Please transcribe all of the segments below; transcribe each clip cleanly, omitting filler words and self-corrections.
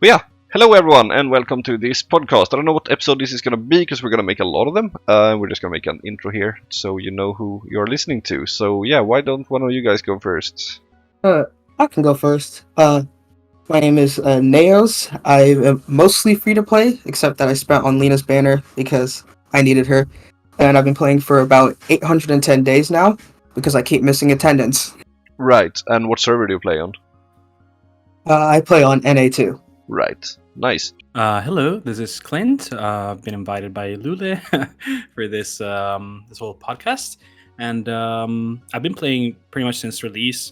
But yeah, hello everyone, and welcome to this podcast. I don't know what episode this is going to be because we're going to make a lot of them. We're just going to make an intro here so you know who you're listening to. So yeah, why don't one of you guys go first? I can go first. My name is Naoas. I am mostly free to play, except that I spent on Lena's banner because I needed her. And I've been playing for about 810 days now because I keep missing attendance. Right, and what server do you play on? I play on NA2. Right, nice. Hello, this is Clint. I've been invited by Lulleh for this whole podcast, and I've been playing pretty much since release,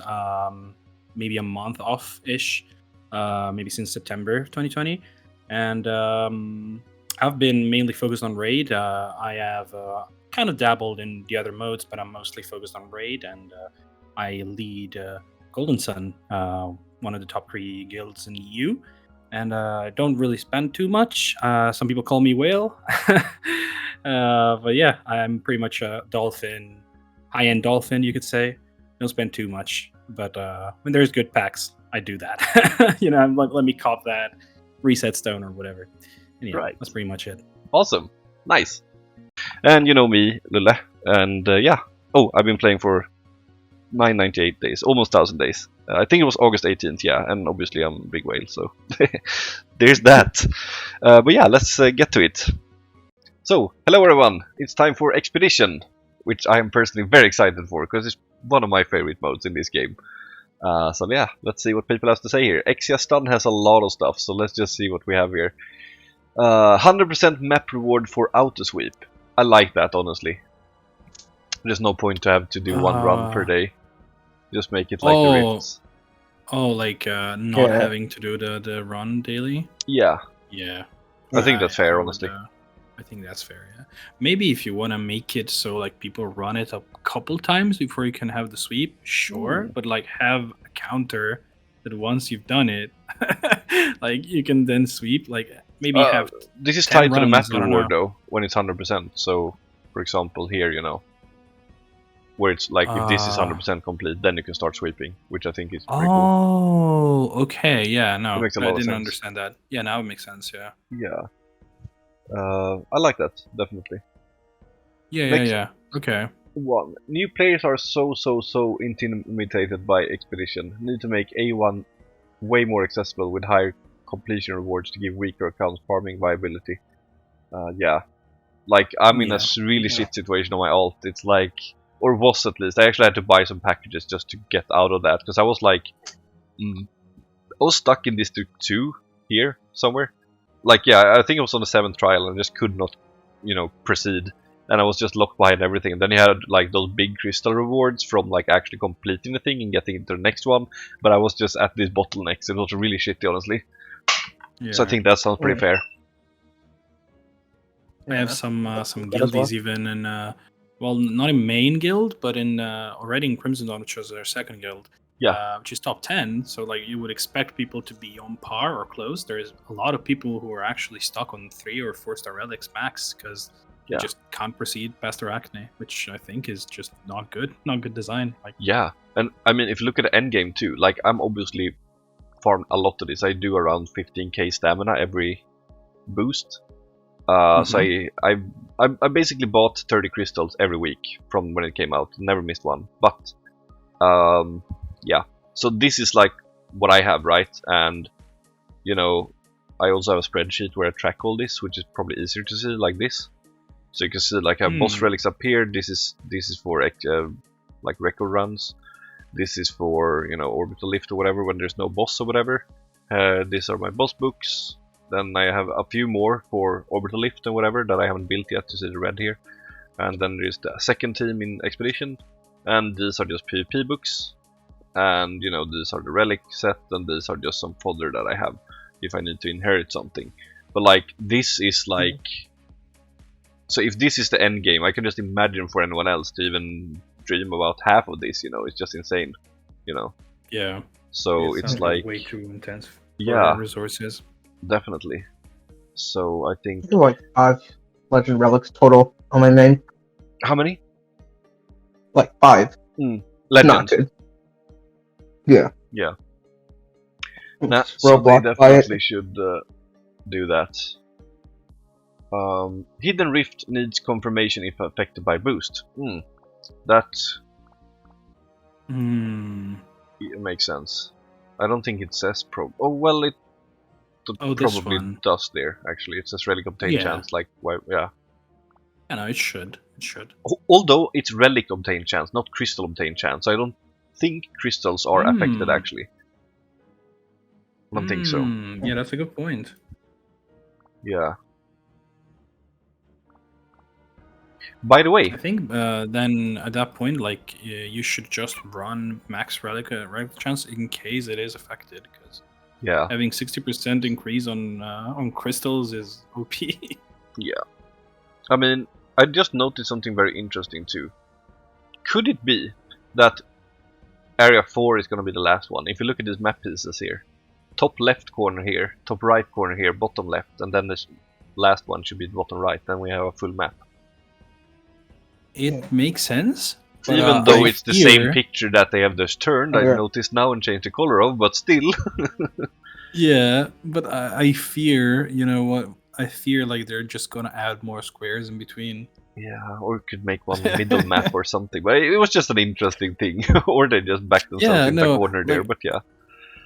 maybe a month off-ish, maybe since September 2020, and I've been mainly focused on Raid. I have kind of dabbled in the other modes, but I'm mostly focused on Raid, and I lead Golden Sun, one of the top 3 guilds in the EU. And I don't really spend too much. Some people call me Whale. But yeah, I'm pretty much a dolphin, high-end dolphin, you could say. Don't spend too much. But when there's good packs, I do that. Let me cop that reset stone or whatever. And, yeah, Right. That's pretty much it. Awesome, nice. And you know me, Lulleh, and yeah. Oh, I've been playing for 998 days, almost 1,000 days. I think it was August 18th, yeah, and obviously I'm Big Whale, so there's that. But yeah, let's get to it. So, hello everyone, it's time for Expedition, which I am personally very excited for, because it's one of my favorite modes in this game. So yeah, let's see what people have to say here. Exia STUN has a lot of stuff, so let's just see what we have here. 100% map reward for auto sweep. I like that, honestly. There's no point to have to do one run per day. Just make it like the rifts. Oh, like not having to do the run daily? Yeah. Yeah. I think that's fair, honestly. I think that's fair, yeah. Maybe if you want to make it so like people run it a couple times before you can have the sweep, sure. But like have a counter that once you've done it, like you can then sweep, like maybe have this is 10 tied to the map runs, I don't reward know. though, when it's 100%. So, for example, here, where it's like if this is 100% complete, then you can start sweeping, which I think is pretty cool. Oh, okay, yeah, no, It makes a I lot of didn't sense. understand that. Yeah, now it makes sense, yeah. Yeah. I like that, definitely. Yeah, okay. 1. New players are so intimidated by Expedition. Need to make A1 way more accessible with higher completion rewards to give weaker accounts farming viability. Yeah. Like, I'm in a really shit situation on my alt. It's like, or was at least. I actually had to buy some packages just to get out of that, because I was like, I was stuck in District 2 here somewhere. Like, yeah, I think it was on the 7th trial and just could not, proceed. And I was just locked behind everything. And then you had like those big crystal rewards from like actually completing the thing and getting into the next one. But I was just at these bottlenecks. It was really shitty, honestly. Yeah. So I think that sounds pretty fair. I have some guildies even in well, not in main guild, but in already in Crimson Dawn, which was their second guild. Yeah. Which is top 10. So like you would expect people to be on par or close. There's a lot of people who are actually stuck on 3 or 4-star relics max because you just can't proceed past Arachne, which I think is just not good design. Like, yeah, and I mean, if you look at the end game too, like I'm obviously farmed a lot of this. I do around 15k stamina every boost. So I basically bought 30 crystals every week from when it came out. Never missed one. But yeah, so this is like what I have, right? And I also have a spreadsheet where I track all this, which is probably easier to see like this. So you can see like I have boss relics up here. This is for like record runs. This is for orbital lift or whatever when there's no boss or whatever. These are my boss books. Then I have a few more for orbital lift and whatever that I haven't built yet. To see the red here. And then there's the second team in Expedition. And these are just PvP books. And these are the relic set, and these are just some fodder that I have if I need to inherit something. But like this is like, so if this is the end game, I can just imagine for anyone else to even dream about half of this. It's just insane. Yeah. So it's like way too intense. Yeah, resources. Definitely. So I think I do like 5 legend relics total on my main. how many? Like 5. Legend. Not good. Yeah. Yeah. Nah, so they Roadblock by definitely it. should do that. Hidden Rift needs confirmation if affected by boost. That it makes sense. I don't think it says Oh well, it this probably one. does there. Actually, it says relic obtain Yeah. chance. Like why? Yeah. Yeah, no, it should. It should. Although it's relic obtain chance, not crystal obtain chance. I don't think crystals are affected actually. I don't think so. Yeah, that's a good point. Yeah. By the way, I think then at that point, like you should just run max relic chance in case it is affected, because yeah, having 60% increase on crystals is OP. yeah. I mean, I just noticed something very interesting too. Could it be that Area 4 is going to be the last one? If you look at these map pieces here, top left corner here, top right corner here, bottom left, and then this last one should be the bottom right. Then we have a full map. It makes sense. But, even though I it's the same fear- picture that they have just turned, I Yeah. noticed now and changed the color of, but still. Yeah, but I fear, you know what? I fear like they're just gonna add more squares in between. Yeah, or could make one middle map or something. But it was just an interesting thing. Or they just backed themselves Yeah, in no, the corner there, like- but yeah.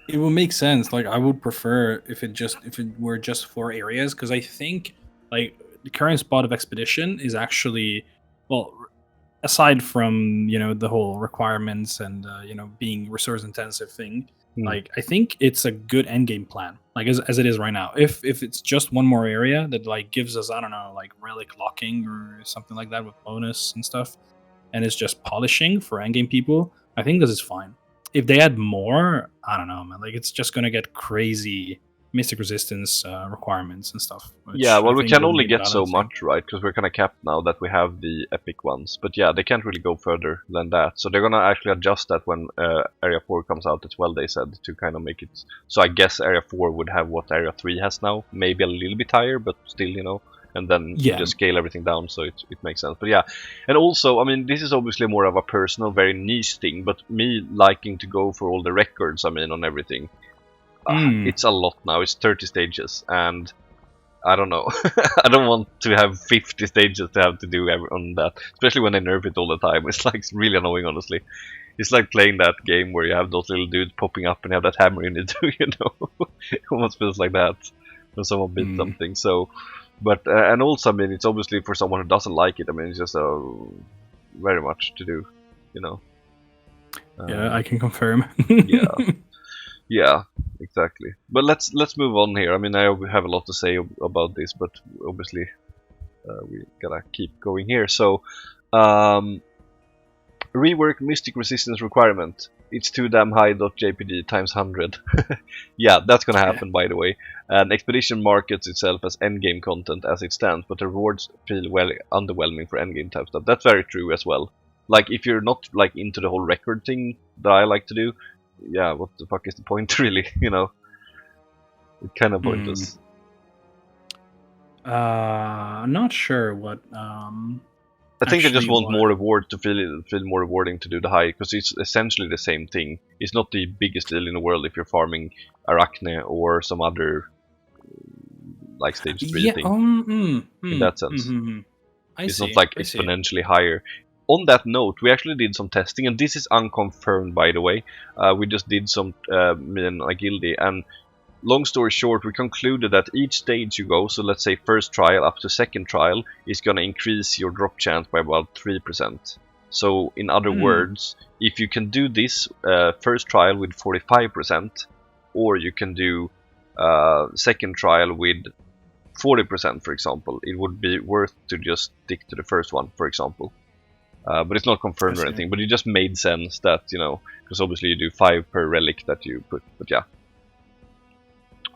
It will make sense. Like I would prefer if it were just 4 areas, because I think like the current spot of expedition is actually, well, aside from the whole requirements and being resource intensive thing, like I think it's a good end game plan, like as it is right now. If it's just one more area that like gives us, I don't know, like relic locking or something like that with bonus and stuff, and it's just polishing for end game people, I think this is fine. If they add more, I don't know, man. Like it's just gonna get crazy mystic resistance requirements and stuff. Yeah, well, we can only get so balancing. much, right? Because we're kind of capped now that we have the epic ones. But yeah, they can't really go further than that. So they're gonna actually adjust that when Area 4 comes out as well, they said, to kind of make it. So I guess Area 4 would have what Area 3 has now. Maybe a little bit higher, but still. And then you Yeah. just scale everything down, so it makes sense. But yeah, and also, I mean, this is obviously more of a personal, very niche thing, but me liking to go for all the records, I mean, on everything, it's a lot now. It's 30 stages, and I don't know. I don't want to have 50 stages to have to do on that, especially when they nerf it all the time. It's like really annoying, honestly. It's like playing that game where you have those little dudes popping up and you have that hammer in it, It almost feels like that when someone beats something. So, but and also, I mean, it's obviously for someone who doesn't like it. I mean, it's just very much to do, Yeah, I can confirm. yeah. Yeah, exactly. But let's move on here. I mean, I have a lot to say about this, but obviously we gotta keep going here. So, rework mystic resistance requirement. It's too damn high. .jpg times 100. Yeah, that's gonna happen, by the way. And expedition markets itself as endgame content as it stands, but the rewards feel well underwhelming for endgame type stuff. That's very true as well. Like if you're not like into the whole record thing that I like to do, yeah, what the fuck is the point, really? It's kind of pointless. I'm not sure what. I think they just actually want what- more reward to feel more rewarding to do the high, because it's essentially the same thing. It's not the biggest deal in the world if you're farming Arachne or some other like stage 3 thing. In that sense. It's not like exponentially higher. On that note, we actually did some testing, and this is unconfirmed, by the way. We just did some, me and Agildi, and long story short, we concluded that each stage you go, so let's say first trial up to second trial, is going to increase your drop chance by about 3%. So, in other words, if you can do this first trial with 45%, or you can do second trial with 40%, for example, it would be worth to just stick to the first one, for example. But it's not confirmed or anything, but it just made sense that, because obviously you do 5 per relic that you put, but yeah.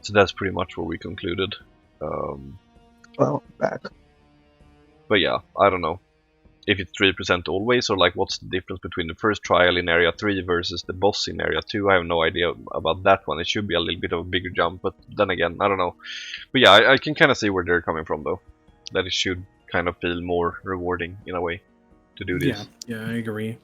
So that's pretty much what we concluded. Well, back. But yeah, I don't know if it's 3% always, or like what's the difference between the first trial in Area 3 versus the boss in Area 2. I have no idea about that one. It should be a little bit of a bigger jump, but then again, I don't know. But yeah, I can kind of see where they're coming from, though. That it should kind of feel more rewarding in a way to do this. Yeah, I agree.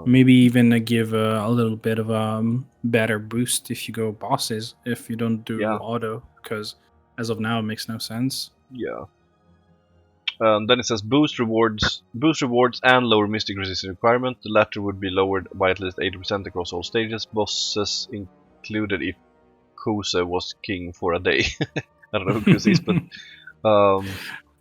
Maybe even give a little bit of better boost if you go bosses, if you don't do auto, because as of now it makes no sense. Yeah. Then it says boost rewards and lower mystic resistance requirement. The latter would be lowered by at least 80% across all stages, bosses included if Kuse was king for a day. I don't know who Kuse is, but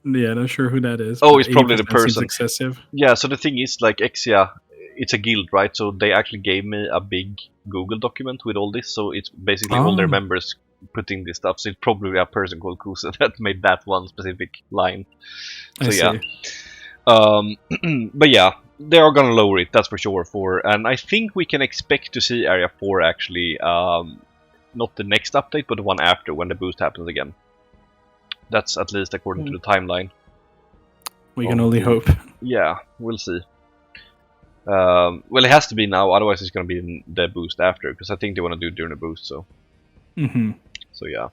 yeah, not sure who that is. Oh, it's probably the person. Seems excessive. Yeah, so the thing is, like Exia, it's a guild, right? So they actually gave me a big Google document with all this. So it's basically all their members putting this stuff. So it's probably a person called Kusa that made that one specific line. So yeah. But yeah, they are gonna lower it, that's for sure. And I think we can expect to see Area 4 actually, not the next update, but the one after, when the boost happens again. That's at least according to the timeline. We can only hope. Yeah, we'll see. Well, it has to be now, otherwise it's going to be the boost after, because I think they want to do it during the boost, so... So yeah.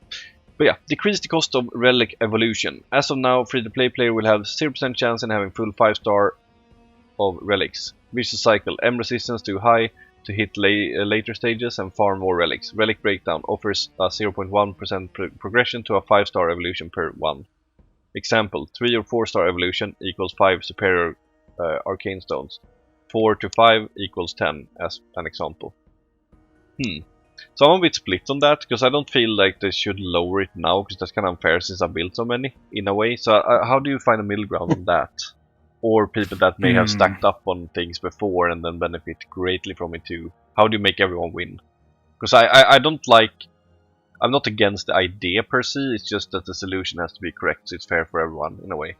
But yeah, decrease the cost of relic evolution. As of now, free-to-play player will have 0% chance in having full 5-star of relics. Vicious cycle, M resistance too high to hit later stages and farm more relics. Relic breakdown offers a 0.1% progression to a 5-star evolution per 1. Example, 3 or 4-star evolution equals 5 superior arcane stones. 4 to 5 equals 10, as an example. So I'm a bit split on that, because I don't feel like they should lower it now, because that's kind of unfair since I built so many, in a way. So how do you find a middle ground on that? Or people that may have stacked up on things before and then benefit greatly from it too. How do you make everyone win? Because I don't like... I'm not against the idea per se, it's just that the solution has to be correct, so it's fair for everyone, in a way.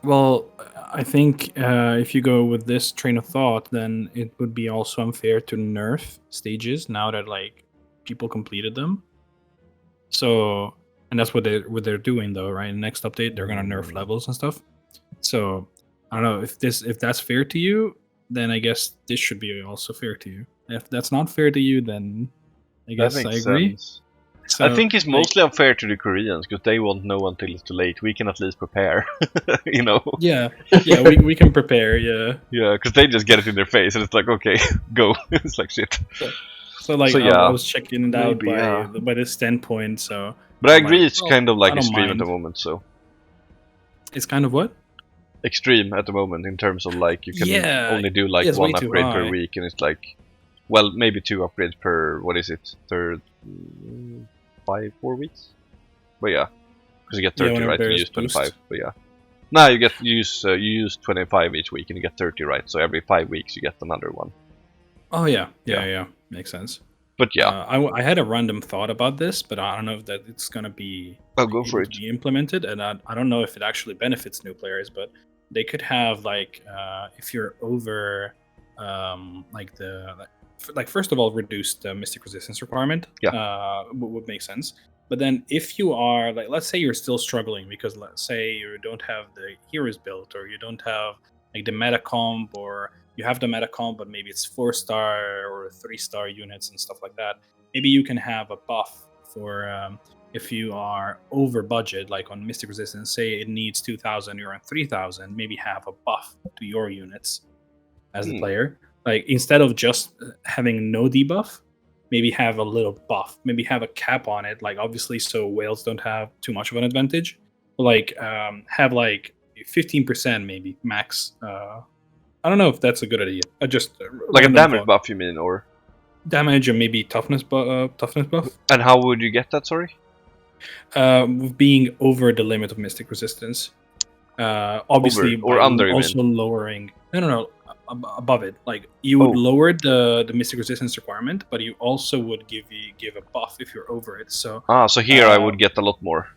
Well, I think if you go with this train of thought, then it would be also unfair to nerf stages now that like people completed them. So, and that's what they're doing though, right? Next update, they're gonna nerf levels and stuff. So, I don't know if that's fair to you, then I guess this should be also fair to you. If that's not fair to you, then I guess I agree. Sense. So, I think it's mostly unfair to the Koreans, because they won't know until it's too late. We can at least prepare, you know? Yeah, we can prepare, yeah. Yeah, because they just get it in their face, and it's like, okay, go. It's like shit. So yeah. I was checking it out by this standpoint, so... But I agree, it's kind of like extreme at the moment, so... It's kind of what? Extreme at the moment, in terms of like, you can only do like one upgrade per week, and it's like... Well, maybe 2 upgrades per, what is it, 4 weeks? But yeah, because you get 30, right? You use 25, but yeah. Now you use 25 each week, and you get 30, right? So every 5 weeks you get another one. Oh yeah, makes sense. But yeah, I had a random thought about this, but I don't know if that it's gonna be be implemented, and I don't know if it actually benefits new players. But they could have like if you're over first of all, reduce the mystic resistance requirement. Would make sense. But then if you are like, let's say you're still struggling because let's say you don't have the heroes built, or you don't have like the meta comp, or you have the meta comp but maybe it's 4-star or 3-star units and stuff like that. Maybe you can have a buff for if you are over budget, like on mystic resistance, say it needs 2,000, you're on 3,000, maybe have a buff to your units as a player. Like, instead of just having no debuff, maybe have a little buff. Maybe have a cap on it, like, obviously, so whales don't have too much of an advantage. Like, have, like, 15% maybe, max. I don't know if that's a good idea. Just like a damage buff, you mean, or? Damage and maybe toughness buff. And how would you get that, sorry? Being over the limit of mystic resistance. Obviously, over, or under, also lowering... No. Above it, like you would lower the mystic resistance requirement, but you also would give a buff if you're over it. So so here I would get a lot more.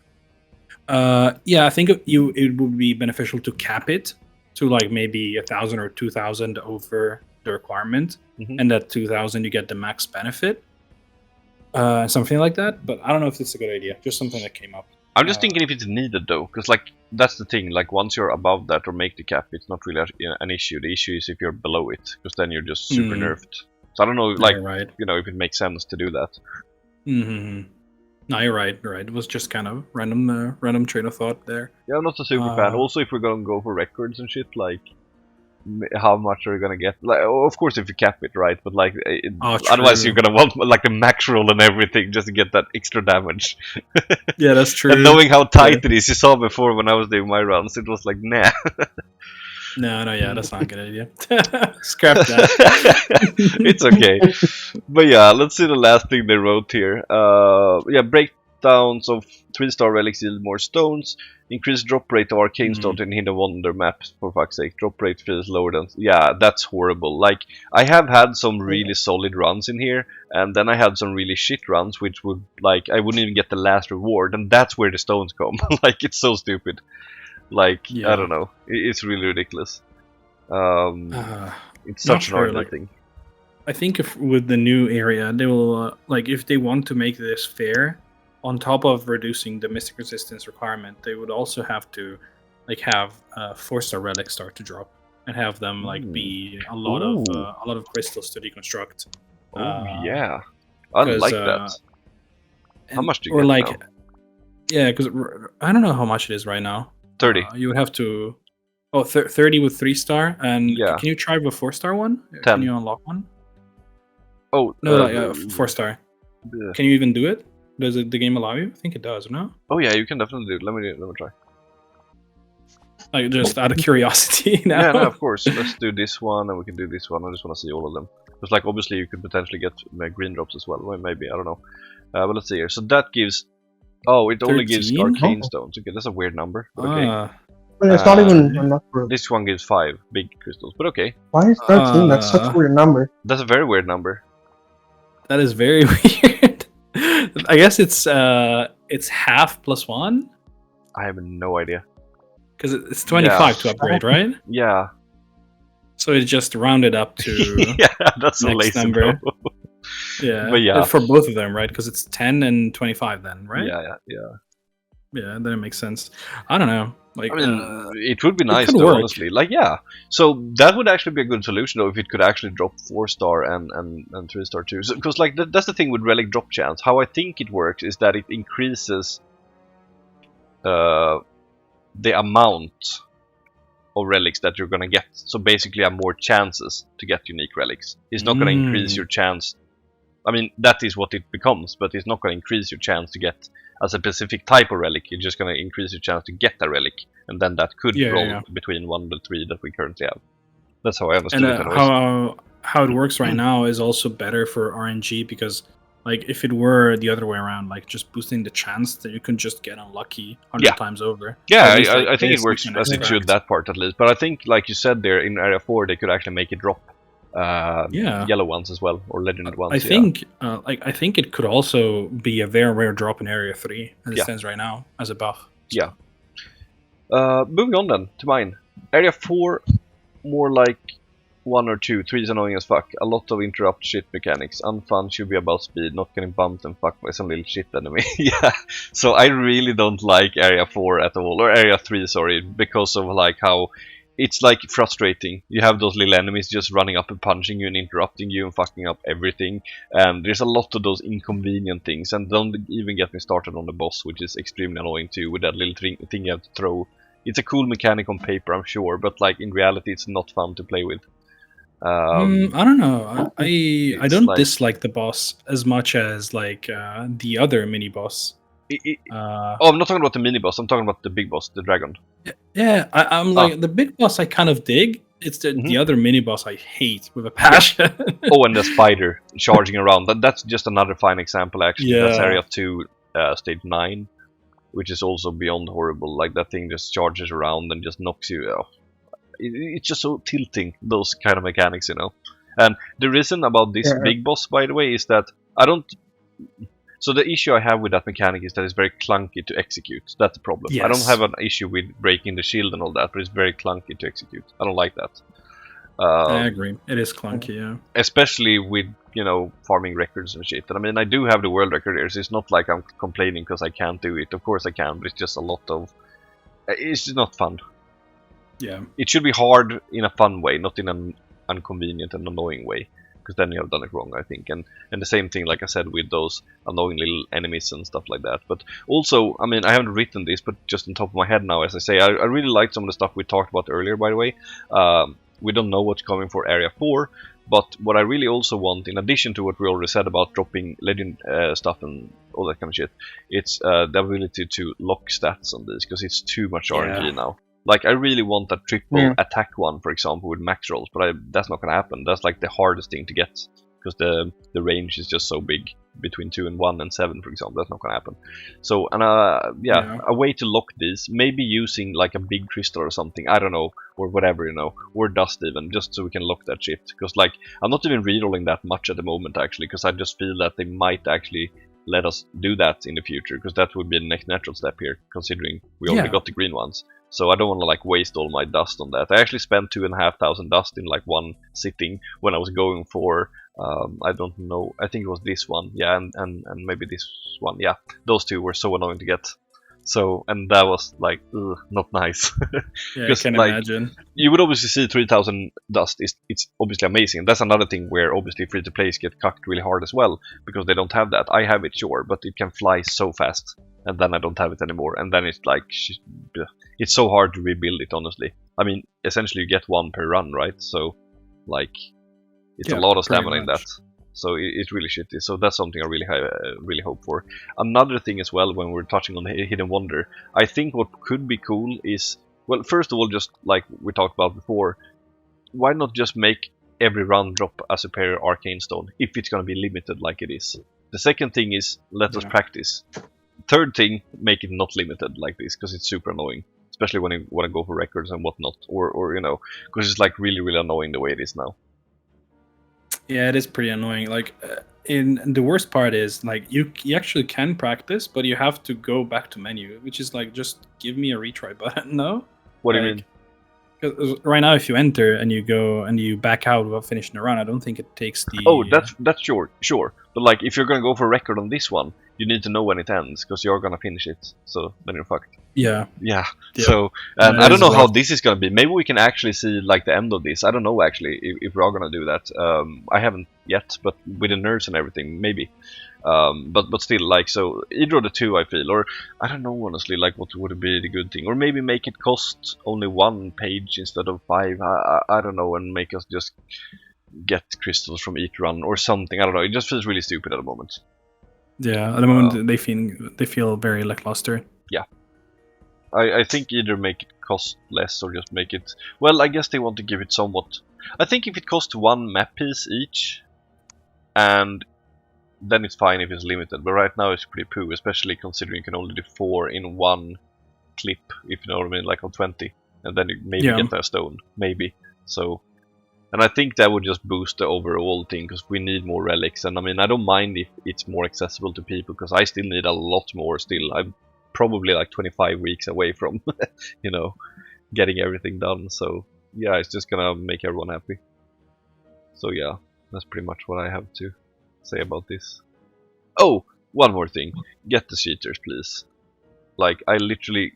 I think it would be beneficial to cap it to like maybe 1,000 or 2,000 over the requirement, and that 2,000 you get the max benefit, something like that. But I don't know if it's a good idea. Just something that came up. I'm just thinking if it's needed though, because like that's the thing. Like once you're above that or make the cap, it's not really an issue. The issue is if you're below it, because then you're just super nerfed. So I don't know, like you know, if it makes sense to do that. No, you're right. It was just kind of random train of thought there. Yeah, I'm not a super fan. Also, if we're gonna go for records and shit, like how much are you gonna get? Like, of course, if you cap it, right? But like, otherwise true. you're gonna want like the max roll and everything just to get that extra damage. Yeah, that's true. And knowing how tight it is, you saw before when I was doing my runs, it was like, nah. No, yeah, that's not a good idea. Scrap that. It's okay. But yeah, let's see the last thing they wrote here. Yeah, breakdowns of 3-star relics yield more stones. Increased drop rate of arcane stones in Hidden Wonder maps, for fuck's sake. Drop rate feels lower than... Yeah, that's horrible. Like, I have had some really solid runs in here, and then I had some really shit runs, which would, like, I wouldn't even get the last reward, and that's where the stones come. Like, it's so stupid. Like, I don't know. It's really ridiculous. It's such an ugly thing. I think if with the new area, they will, like, if they want to make this fair, on top of reducing the mystic resistance requirement, they would also have to, like, have 4-star relics start to drop and have them like be a lot of crystals to deconstruct. Yeah, I like that. How much do you get like now? Yeah, because I don't know how much it is right now. 30. You would have to 30 with 3-star, and can you try with 4-star one? 10. Can you unlock one? Oh no, like 4-star. Can you even do it? Does the game allow you? I think it does, no? Oh yeah, you can definitely do it. Let me try. Like, just out of curiosity now. Yeah, no, of course. Let's do this one, and we can do this one. I just want to see all of them. Because, like, obviously you could potentially get green drops as well. Well, maybe, I don't know. But let's see here. So that gives... Oh, it only gives arcane stones. Okay, that's a weird number. But okay. It's not even enough for... This one gives 5 big crystals, but okay. Why is 13? That's such a weird number. That's a very weird number. That is very weird. I guess it's half plus 1. I have no idea. Because it's 25 to upgrade, right? Yeah. So it's just rounded up to yeah, that's a lazy number. Yeah, but yeah, for both of them, right? Because it's 10 and 25 then, right? Yeah, then it makes sense. I don't know. Like, I mean, it would be nice though, honestly. Like, yeah. So that would actually be a good solution though, if it could actually drop 4-star and 3-star too. Because like that's the thing with relic drop chance. How I think it works is that it increases the amount of relics that you're gonna get. So basically, have more chances to get unique relics. It's not gonna increase your chance. I mean, that is what it becomes, but it's not gonna increase your chance to get a specific type of relic. It's just gonna increase your chance to get a relic, and then that could roll between 1 and 3 that we currently have. That's how I understood it. And how it works right now is also better for RNG, because like if it were the other way around, like just boosting the chance that you can just get unlucky 100 times over. Yeah, least, I think it works as it should, that part at least. But I think, like you said there, in Area 4 they could actually make it drop yellow ones as well, or legendary ones. I think it could also be a very rare drop in Area 3 as it stands right now as a buff. Yeah. Moving on then to mine. Area 4, more like 1 or 2. 3 is annoying as fuck. A lot of interrupt shit mechanics. Unfun should be about speed, not getting bumped and fucked by some little shit enemy. Yeah. So I really don't like Area 4 at all, or Area 3, sorry, because of like how it's like frustrating. You have those little enemies just running up and punching you and interrupting you and fucking up everything. And there's a lot of those inconvenient things. And don't even get me started on the boss, which is extremely annoying too, with that little thing you have to throw. It's a cool mechanic on paper, I'm sure, but like in reality it's not fun to play with. I don't know. I don't dislike the boss as much as like the other mini boss. I'm not talking about the mini boss. I'm talking about the big boss, the dragon. Yeah, I'm like the big boss. I kind of dig. It's the other mini boss I hate with a passion. Oh, and the spider charging around. That's just another fine example. Actually, that's Area 2, Stage 9, which is also beyond horrible. Like that thing just charges around and just knocks you off. It's just so tilting, those kind of mechanics, you know. And the reason about this big boss, by the way, is that I don't... So the issue I have with that mechanic is that it's very clunky to execute. That's the problem. Yes. I don't have an issue with breaking the shield and all that, but it's very clunky to execute. I don't like that. I agree. It is clunky, yeah. Especially with, you know, farming records and shit. And I mean, I do have the world record here, so it's not like I'm complaining because I can't do it. Of course I can, but it's just a lot of... It's just not fun. Yeah. It should be hard in a fun way, not in an inconvenient and annoying way. Because then you have done it wrong, I think. And the same thing, like I said, with those annoying little enemies and stuff like that. But also, I mean, I haven't written this, but just on top of my head now, as I say, I really liked some of the stuff we talked about earlier, by the way. we don't know what's coming for Area 4. But what I really also want, in addition to what we already said about dropping legend stuff and all that kind of shit, it's the ability to lock stats on these, because it's too much RNG now. Like, I really want that triple attack one, for example, with max rolls, but that's not gonna happen. That's like the hardest thing to get, because the range is just so big between 2 and 1 and 7, for example. That's not gonna happen. So, and a way to lock these, maybe using like a big crystal or something, I don't know, or whatever, you know, or dust even, just so we can lock that shit. Because like, I'm not even rerolling that much at the moment actually, because I just feel that they might actually let us do that in the future, because that would be the next natural step here, considering we already got the green ones. So I don't want to like waste all my dust on that. I actually spent 2,500 dust in like one sitting when I was going for I don't know, I think it was this one, yeah, and maybe this one, yeah. Those two were so annoying to get. So, and that was like, ugh, not nice. Yeah, I can like, imagine. You would obviously see 3,000 dust. It's obviously amazing. That's another thing where obviously free-to-plays get cucked really hard as well, because they don't have that. I have it, sure, but it can fly so fast, and then I don't have it anymore. And then it's like, it's so hard to rebuild it, honestly. I mean, essentially you get one per run, right? So, like, it's a lot of stamina in that. So it's really shitty. So that's something I really hope for. Another thing as well, when we're touching on Hidden Wonder, I think what could be cool is, well, first of all, just like we talked about before, why not just make every run drop a superior arcane stone, if it's going to be limited like it is. The second thing is, let us practice. Third thing, make it not limited like this, because it's super annoying, especially when you want to go for records and whatnot, or you know, because it's like really annoying the way it is now. Yeah, it is pretty annoying. Like, in the worst part is like you actually can practice, but you have to go back to menu, which is like, just give me a retry button. No. What do you mean? Because right now, if you enter and you go and you back out without finishing the run, I don't think it takes the. Oh, that's sure. But like, if you're gonna go for a record on this one, you need to know when it ends, because you're gonna finish it. So then you're fucked. Yeah. So, and I don't know how this is gonna be. Maybe we can actually see like the end of this. I don't know actually if we're gonna do that. I haven't yet, but with the nerds and everything, maybe. But still, like, so either of the two, I feel, or I don't know honestly, like, what would be the good thing, or maybe make it cost only 1 page instead of 5. I don't know, and make us just get crystals from each run or something. I don't know. It just feels really stupid at the moment. Yeah, at the moment they feel very lackluster. Yeah. I think either make it cost less or just make it... Well, I guess they want to give it somewhat... I think if it costs 1 map piece each, and then it's fine if it's limited. But right now it's pretty poo, especially considering you can only do 4 in 1 clip, if you know what I mean, like on 20. And then you maybe get a stone, maybe. So... And I think that would just boost the overall thing, because we need more relics. And I mean, I don't mind if it's more accessible to people, because I still need a lot more still. I'm probably like 25 weeks away from, you know, getting everything done. So yeah, it's just gonna make everyone happy. So yeah, that's pretty much what I have to say about this. Oh, one more thing. Get the cheaters, please. Like, I literally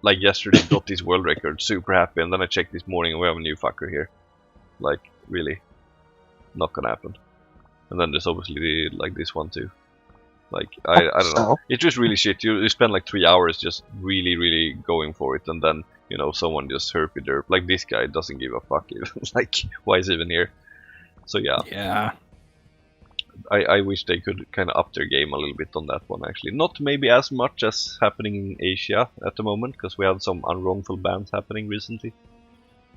like yesterday got this world record, super happy, and then I checked this morning and we have a new fucker here. Like, really, not gonna happen. And then there's obviously like this one too. Like, I don't know. It's just really shit. You spend like 3 hours just really going for it, and then, you know, someone just herpy derp. Like, this guy doesn't give a fuck even. Like, why is he even here? So yeah. Yeah. I wish they could kind of up their game a little bit on that one, actually. Not maybe as much as happening in Asia at the moment, because we have some unwrongful bans happening recently.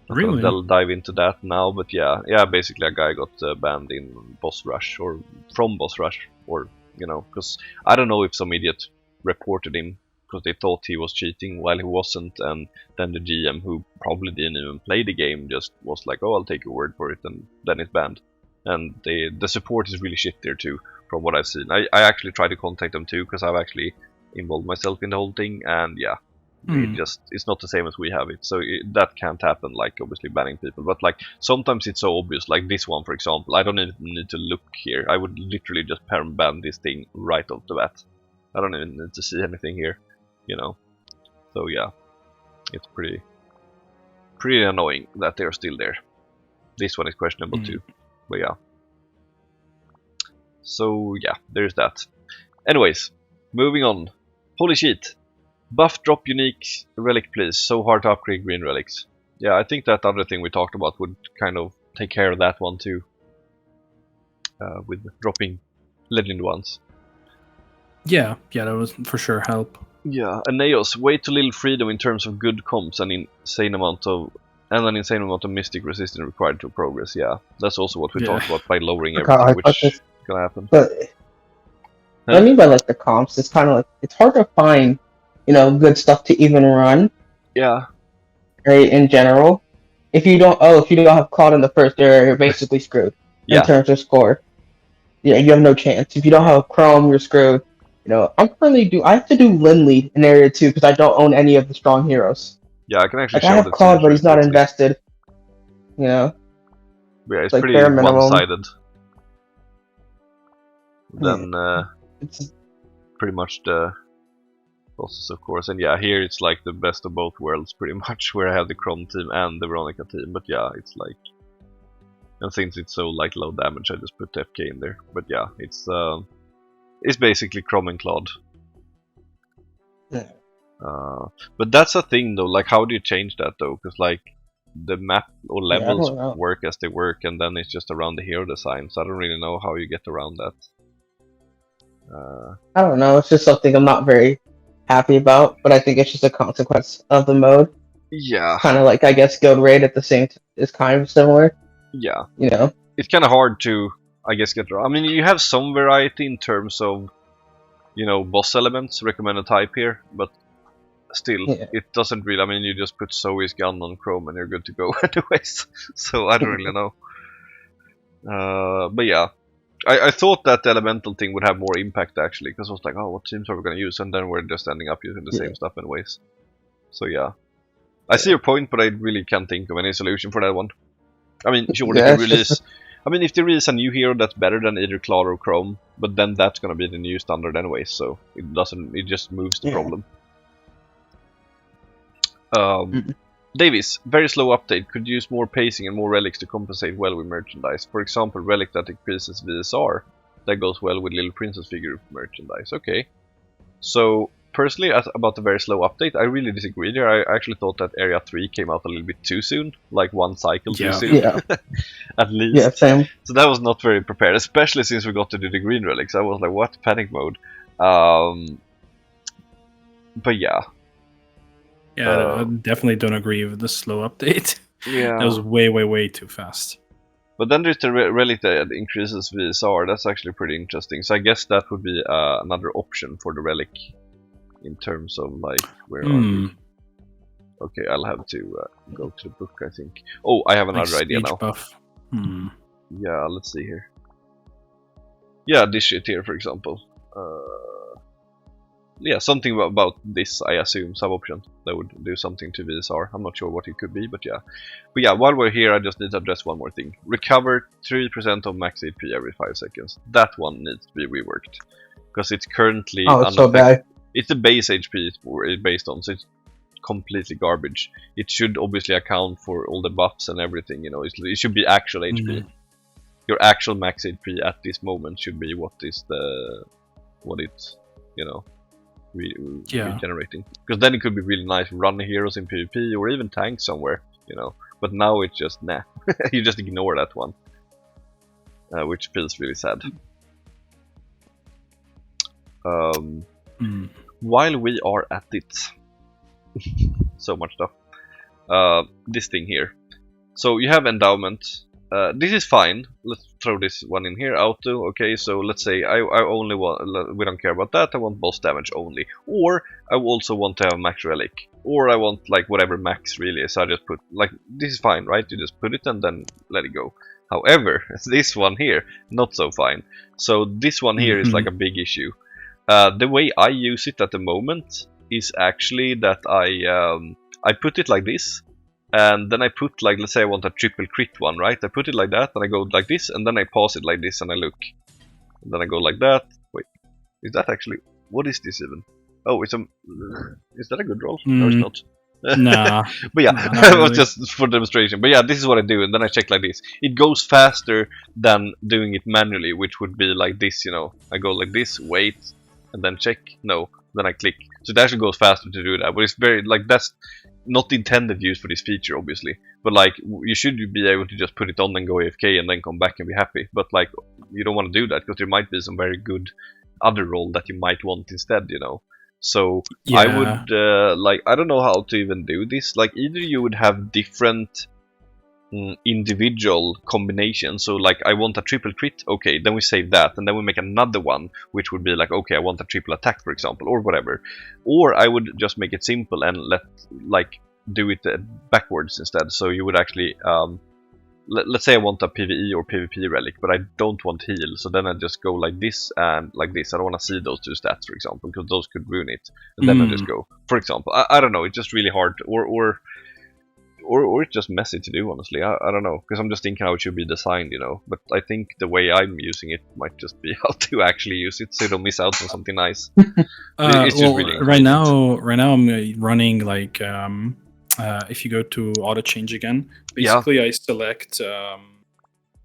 Really? They'll dive into that now, but yeah, basically a guy got banned in Boss Rush, or from Boss Rush, or, you know, because I don't know if some idiot reported him because they thought he was cheating while he wasn't, and then the GM, who probably didn't even play the game, just was like, oh, I'll take your word for it, and then it's banned. And the support is really shit there too, from what I've seen. I actually tried to contact them too, because I've actually involved myself in the whole thing, and yeah, it's not the same as we have it. So that can't happen, like, obviously banning people. But like, sometimes it's so obvious, like this one for example. I don't even need to look here. I would literally just perm ban this thing right off the bat. I don't even need to see anything here, you know. So yeah, it's pretty annoying that they're still there. This one is questionable too. But yeah. So yeah, there's that. Anyways, moving on. HoleeSheet. Buff drop unique relic please. So hard to upgrade green relics. Yeah, I think that other thing we talked about would kind of take care of that one too. With dropping legend ones. Yeah, that was for sure help. Yeah, and Naoas, way too little freedom in terms of good comps and an insane amount of mystic resistance required to progress. Yeah, that's also what we talked about by lowering everything, which is gonna happen. But what I mean by like the comps, it's kind of like it's hard to find, good stuff to even run. Yeah. Right, in general, if you don't have Claude in the first area, you're basically screwed in terms of score. Yeah, you have no chance. If you don't have Chrome, you're screwed. I have to do Lindley in area 2 because I don't own any of the strong heroes. Yeah, I can actually show I have Claude, but he's not invested. Yeah, it's like pretty one-sided. Then it's pretty much the bosses, of course. And yeah, here it's like the best of both worlds, pretty much, where I have the Chrome team and the Veronica team. But yeah, it's like, and since it's so like low damage, I just put FK in there. But yeah, it's basically Chrome and Claude. Yeah. But that's a thing though, like how do you change that though? Because like the map or levels work as they work, and then it's just around the hero design, so I don't really know how you get around that. I don't know, it's just something I'm not very happy about, but I think it's just a consequence of the mode. Yeah. Kind of like, I guess, Guild Raid at the same is kind of similar. Yeah. It's kind of hard to, I guess, get around. I mean, you have some variety in terms of, boss elements, recommended type here, but still, it doesn't really, I mean, you just put Zoe's gun on Chrome and you're good to go anyways, so I don't really know. But yeah, I thought that the elemental thing would have more impact actually, because I was like, oh, what teams are we going to use? And then we're just ending up using the same stuff anyways. So yeah, I see your point, but I really can't think of any solution for that one. I mean, sure, if they release a new hero that's better than either Claude or Chrome, but then that's going to be the new standard anyways, so it just moves the problem. Davies, very slow update. Could use more pacing and more relics to compensate well with merchandise. For example, relic that increases VSR. That goes well with Little Princess figure merchandise. Okay. So, personally, about the very slow update, I really disagree there. I actually thought that Area 3 came out a little bit too soon. Like one cycle too soon. Yeah. At least. Yeah, same. So that was not very prepared, especially since we got to do the green relics. I was like, what? Panic mode. But yeah. Yeah, I definitely don't agree with the slow update. Yeah. That was way too fast. But then there's the relic that increases VSR. That's actually pretty interesting. So I guess that would be another option for the relic in terms of like where are we? Okay, I'll have to go to the book, I think. Oh, I have another idea now. Buff. Yeah, let's see here. Yeah, this shit here, for example. Yeah, something about this, I assume, sub-option that would do something to VSR. I'm not sure what it could be, but yeah. But yeah, while we're here, I just need to address one more thing. Recover 3% of max HP every 5 seconds. That one needs to be reworked. Because it's currently... Oh, it's so bad. It's the base HP it's based on, so it's completely garbage. It should obviously account for all the buffs and everything, it should be actual HP. Your actual max HP at this moment should be what it's, regenerating, because then it could be really nice running heroes in PvP or even tanks somewhere, but now it's just nah. You just ignore that one, which feels really sad. While we are at it, so much stuff, this thing here, so you have endowment. This is fine. Let's throw this one in here, auto. Okay, so let's say I only want, we don't care about that, I want boss damage only. Or I also want to have max relic. Or I want like whatever max really is, so I just put, like, this is fine, right? You just put it and then let it go. However, this one here, not so fine. So this one here is like a big issue. The way I use it at the moment is actually that I put it like this. And then I put, like, let's say I want a triple crit one, right? I put it like that, and I go like this, and then I pause it like this, and I look. And then I go like that. Wait, is that actually... What is this even? Oh, it's a... Is that a good roll? No, it's not. Nah. But yeah, nah, it was just for demonstration. But yeah, this is what I do, and then I check like this. It goes faster than doing it manually, which would be like this, I go like this, wait, and then check, no, then I click. So it actually goes faster to do that, but it's very, like, that's not intended use for this feature, obviously. But like, you should be able to just put it on and go AFK and then come back and be happy. But like, you don't want to do that because there might be some very good other role that you might want instead, you know. So I would like, I don't know how to even do this. Like, either you would have different individual combinations. So like, I want a triple crit, okay, then we save that, and then we make another one which would be like, okay, I want a triple attack, for example, or whatever. Or I would just make it simple and do it backwards instead. So you would actually let's say I want a PvE or PvP relic, but I don't want heal, so then I just go like this and like this. I don't want to see those two stats, for example, because those could ruin it. And then I just go, for example, I don't know, it's just really hard, or it's just messy to do, honestly. I don't know, because I'm just thinking how it should be designed, you know. But I think the way I'm using it might just be how to actually use it, so you don't miss out on something nice. It's just really right now I'm running like if you go to auto change again, basically I select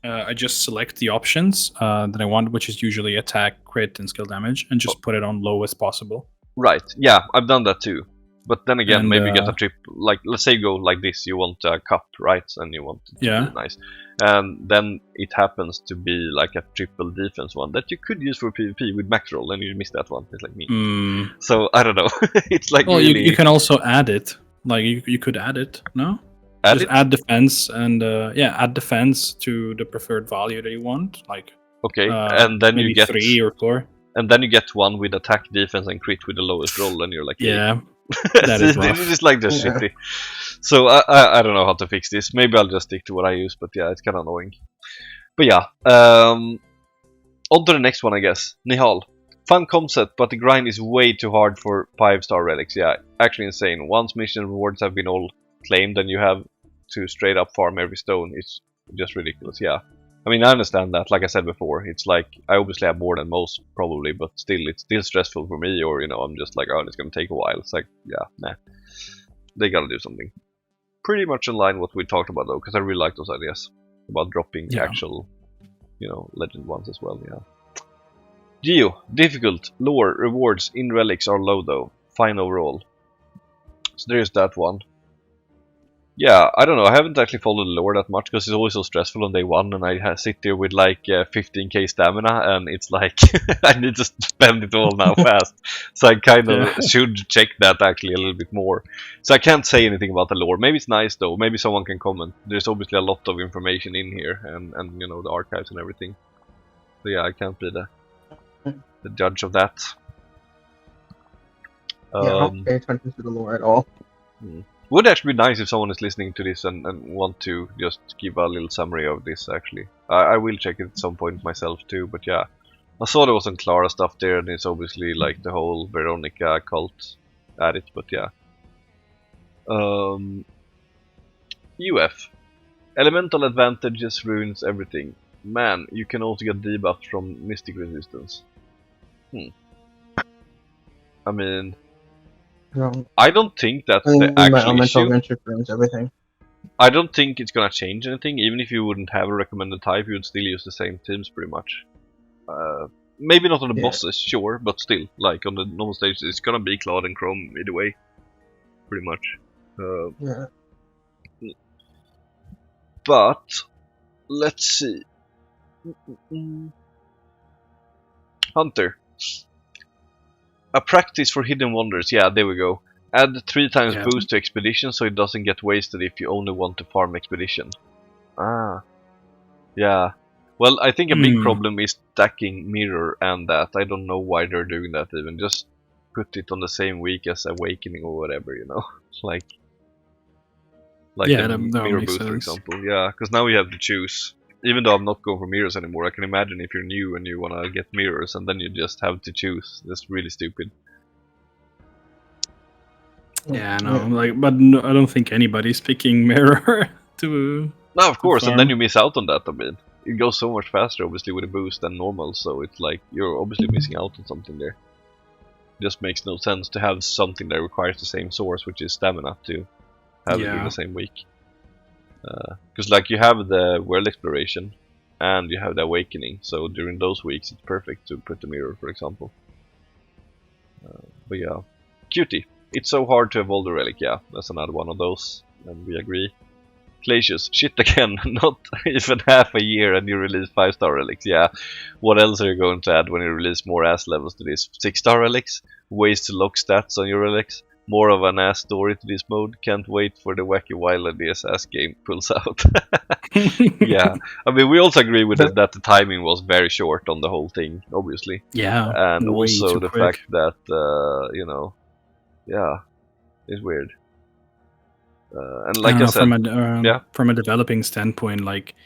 I just select the options that I want, which is usually attack, crit, and skill damage, and just put it on low as possible. Right. Yeah, I've done that too. But then again, maybe you get a trip, like, let's say you go like this, you want a cup, right? And you want it to be nice. And then it happens to be like a triple defense one that you could use for PvP with max roll, and you miss that one. It's like me. So, I don't know. It's like, well, really... you can also add it. Like, you could add it, no? Add defense, and add defense to the preferred value that you want. Like, okay, and then maybe you get 3 or 4. And then you get one with attack, defense, and crit with the lowest roll, and you're like, yeah. That is rough. It's like just shitty. So I don't know how to fix this. Maybe I'll just stick to what I use, but yeah, it's kind of annoying. But yeah, on to the next one, I guess. Nihal. Fun concept, but the grind is way too hard for 5-star relics. Yeah, actually insane. Once mission rewards have been all claimed, and you have to straight up farm every stone. It's just ridiculous, yeah. I mean, I understand that, like I said before, it's like, I obviously have more than most, probably, but still, it's still stressful for me, or, you know, I'm just like, oh, it's gonna take a while. It's like, yeah, nah. They gotta do something. Pretty much in line with what we talked about, though, because I really like those ideas about dropping actual, you know, legend ones as well, yeah. Geo, difficult, lore, rewards in relics are low, though. Fine overall. So there's that one. Yeah, I don't know, I haven't actually followed the lore that much because it's always so stressful on day one, and I sit there with like 15k stamina, and it's like, I need to spend it all now fast. So I kind of should check that actually a little bit more. So I can't say anything about the lore. Maybe it's nice though, maybe someone can comment. There's obviously a lot of information in here, and you know, the archives and everything. So yeah, I can't be the judge of that. Yeah, I don't pay attention to the lore at all. Would actually be nice if someone is listening to this and want to just give a little summary of this, actually. I will check it at some point myself too, but yeah. I saw there was some Clara stuff there, and it's obviously like the whole Veronica cult at it, but yeah. UF. Elemental advantages ruins everything. Man, you can also get debuffs from Mystic Resistance. I mean... I don't think that's the actual issue. Everything. I don't think it's gonna change anything. Even if you wouldn't have a recommended type, you would still use the same teams pretty much. Maybe not on the bosses, sure, but still, like on the normal stages, it's gonna be Cloud and Chrome either way, pretty much. But let's see. Hunter. A practice for hidden wonders, yeah, there we go. Add 3 times boost to expedition so it doesn't get wasted if you only want to farm expedition. Ah. Yeah. Well, I think a big problem is stacking mirror and that. I don't know why they're doing that even. Just put it on the same week as awakening or whatever, you know? like that mirror makes boost, sense. for example. Yeah, because now you have to choose. Even though I'm not going for mirrors anymore, I can imagine if you're new and you want to get mirrors, and then you just have to choose. That's really stupid. Yeah, no, but no, I don't think anybody's picking mirror to. No, of course, and then you miss out on that a bit. It goes so much faster, obviously, with a boost than normal, so it's like you're obviously missing out on something there. It just makes no sense to have something that requires the same source, which is stamina, to have it in the same week. Because like you have the world exploration and you have the awakening, so during those weeks it's perfect to put the mirror, for example. But yeah, Cutie. It's so hard to evolve the relic, yeah. That's another one of those, and we agree. Clacius, shit again, not even half a year and you release 5-star relics, yeah. What else are you going to add when you release more ass levels to this? 6-star relics? Ways to lock stats on your relics? More of an ass story to this mode? Can't wait for the wacky wild ideas ass game pulls out. Yeah, I mean, we also agree with that the timing was very short on the whole thing, obviously. Yeah, And way also too the quick. fact that, you know, yeah, it's weird. And like I said, from a developing standpoint, like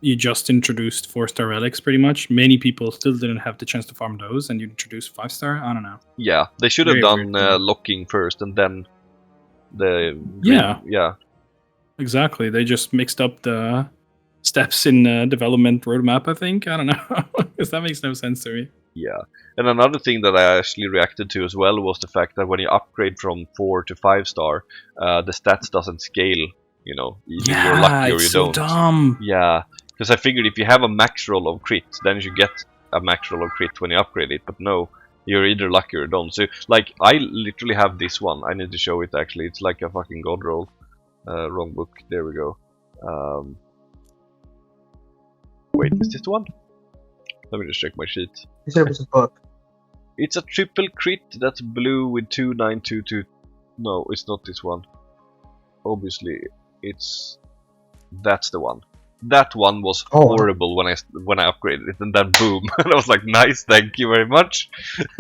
you just introduced 4-star relics pretty much. Many people still didn't have the chance to farm those, and you introduced 5-star. I don't know. yeah, they should have Very done weird. locking first and then the Yeah. Exactly. They just mixed up the steps in development roadmap, I think. I don't know, because that makes no sense to me. Yeah, and another thing that I actually reacted to as well was the fact that when you upgrade from 4 to 5-star, the stats doesn't scale. You know, either you're lucky or it's you so don't. dumb. Yeah, because I figured if you have a max roll of crit, then you should get a max roll of crit when you upgrade it. But no, you're either lucky or you don't. So, like, I literally have this one. I need to show it actually. It's like a fucking god roll. Wrong book. There we go. Wait, is this the one? Let me just check my sheet. You said it was a book. It's a triple crit that's blue with 2922. No, it's not this one. Obviously, that's the one. That one was horrible when I upgraded it, and then boom, and I was like, nice, thank you very much.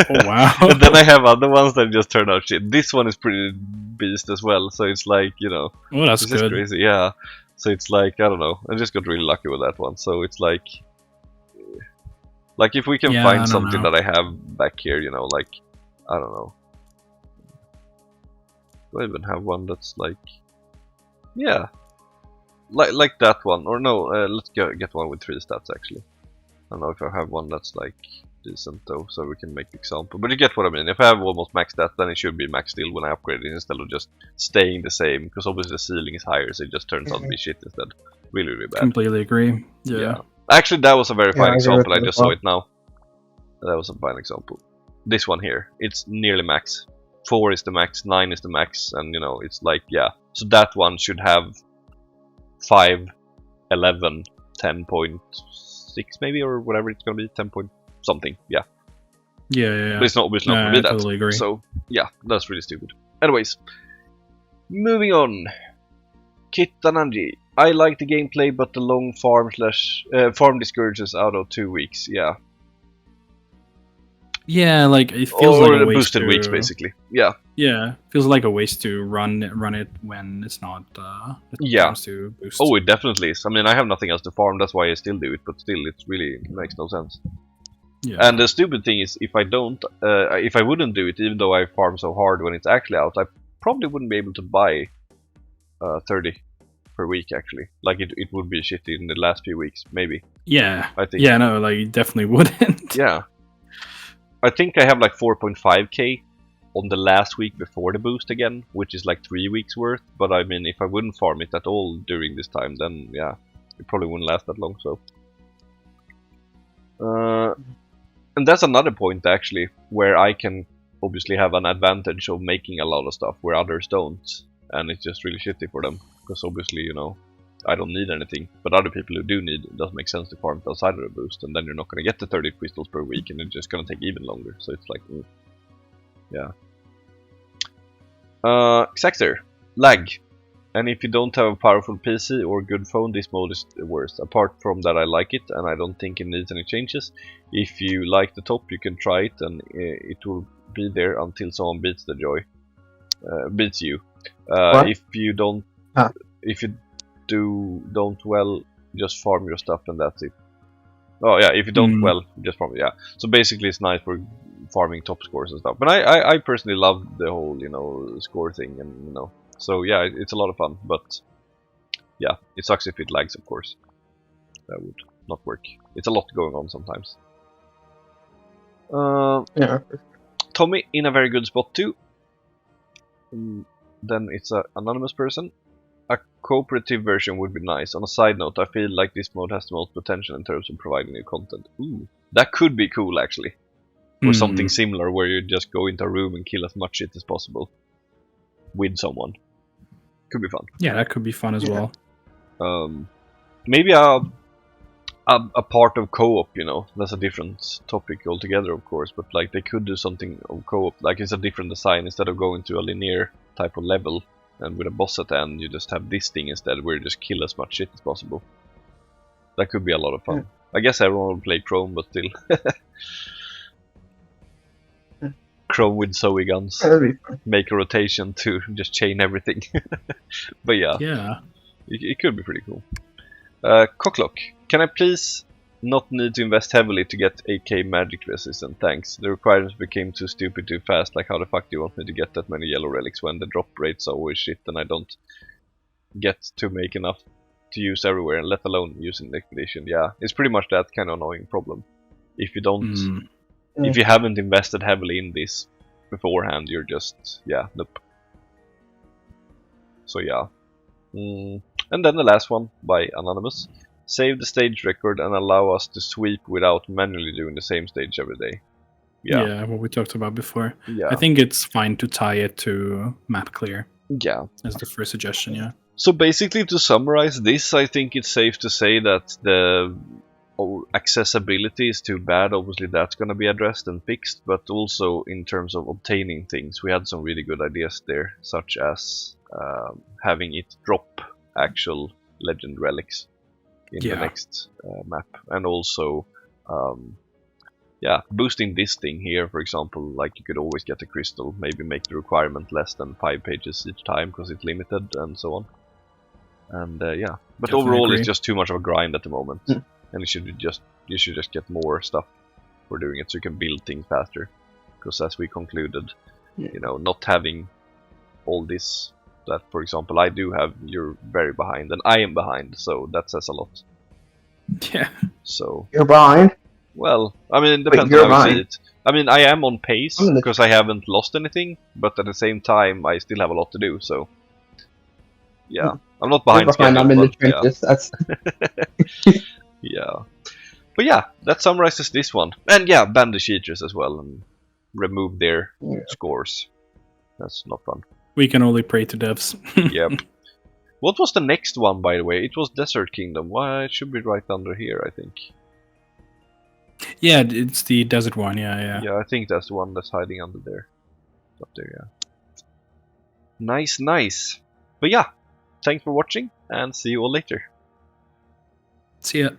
Oh wow! And then I have other ones that just turn out shit. This one is pretty beast as well, so it's like, you know, oh, that's this good. is crazy, yeah. So it's like, I don't know, I just got really lucky with that one. So it's like if we can find something that I have back here, you know, like, I don't know. Do I even have one that's like, yeah, like that one, or no? Let's get one with 3 stats actually. I don't know if I have one that's like decent though, so we can make example. But you get what I mean. If I have almost max stats, then it should be max still when I upgrade it instead of just staying the same. Because obviously the ceiling is higher, so it just turns out to be shit instead. Really, really bad. Completely agree. Yeah. Actually, that was a very fine example. I just saw well. it now. That was a fine example. This one here, it's nearly max. 4 is the max, 9 is the max, and you know, it's like, yeah. So that one should have 5, 11, 10.6 maybe, or whatever it's gonna be, 10 point something, yeah. Yeah. But it's not obviously not gonna be that. Totally agree. So, yeah, that's really stupid. Anyways, moving on. Kitananji. I like the gameplay, but the long farm discourages out of 2 weeks, yeah. Yeah, like it feels or like a waste boosted to, weeks, basically. Yeah. Yeah, feels like a waste to run it when it's not. Yeah. To boost. Oh, it definitely is. I mean, I have nothing else to farm. That's why I still do it. But still, it really makes no sense. Yeah. And the stupid thing is, if I wouldn't do it, even though I farm so hard when it's actually out, I probably wouldn't be able to buy 30 per week. Actually, like it would be shitty in the last few weeks, maybe. Yeah. I think. Yeah, no, like you definitely wouldn't. Yeah. I think I have like 4.5k on the last week before the boost again, which is like 3 weeks worth. But I mean, if I wouldn't farm it at all during this time, then yeah, it probably wouldn't last that long. So, and that's another point actually, where I can obviously have an advantage of making a lot of stuff where others don't, and it's just really shitty for them because obviously, you know, I don't need anything, but other people who do need it, doesn't make sense to farm it outside of the boost, and then you're not going to get the 30 crystals per week, and it's just going to take even longer. So it's like, yeah. Xactor, lag. And if you don't have a powerful PC or good phone, this mode is the worst. Apart from that, I like it, and I don't think it needs any changes. If you like the top, you can try it, and it will be there until someone beats you. If you don't, if you don't well, just farm your stuff and that's it. Oh yeah, if you don't well, just farm. Yeah, so basically it's nice for farming top scores and stuff. But I personally love the whole, you know, score thing, and you know, so yeah, it's a lot of fun. But yeah, it sucks if it lags, of course. That would not work. It's a lot going on sometimes. Yeah. Tommy in a very good spot too. Then it's an anonymous person. A cooperative version would be nice. On a side note, I feel like this mode has the most potential in terms of providing new content. Ooh, that could be cool actually. or something similar, where you just go into a room and kill as much shit as possible with someone. Could be fun. Yeah, that could be fun as well. Maybe a part of co-op, you know, that's a different topic altogether, of course, but like they could do something of co-op, like it's a different design. Instead of going to a linear type of level and with a boss at the end, you just have this thing instead, where you just kill as much shit as possible. That could be a lot of fun. I guess everyone will play Chrome, but still. Chrome with Zoe guns. Make a rotation to just chain everything. But yeah. It could be pretty cool. Cockclock, can I please not need to invest heavily to get AK magic resistant? Thanks. The requirements became too stupid too fast. Like, how the fuck do you want me to get that many yellow relics when the drop rates are always shit and I don't get to make enough to use everywhere, let alone using the expedition? Yeah, it's pretty much that kind of annoying problem. If you don't, if you haven't invested heavily in this beforehand, you're just, nope. So yeah. And then the last one by Anonymous. Save the stage record and allow us to sweep without manually doing the same stage every day. Yeah, what we talked about before. Yeah. I think it's fine to tie it to map clear. Yeah. That's the first suggestion, yeah. So basically, to summarize this, I think it's safe to say that the accessibility is too bad. Obviously, that's going to be addressed and fixed, but also in terms of obtaining things, we had some really good ideas there, such as having it drop actual legend relics in the next map, and also boosting this thing here, for example. Like, you could always get a crystal, maybe make the requirement less than 5 pages each time because it's limited and so on. And but definitely overall it's just too much of a grind at the moment, and you should just get more stuff for doing it so you can build things faster, because as we concluded, you know, not having all this that, for example, I do have, you're very behind, and I am behind, so that says a lot. Yeah. So you're behind. Well, I mean, it depends on how you see it. I mean, I am on pace because I haven't lost anything, but at the same time, I still have a lot to do. So, yeah, I'm not behind schedule. I'm in the trenches. That's yeah, but yeah, that summarizes this one. And yeah, ban the cheaters as well and remove their scores. That's not fun. We can only pray to devs. Yep. What was the next one, by the way? It was Desert Kingdom. Why, it should be right under here, I think. Yeah, it's the desert one. Yeah. Yeah, I think that's the one that's hiding under there. Up there, yeah. Nice. But yeah, thanks for watching, and see you all later. See ya.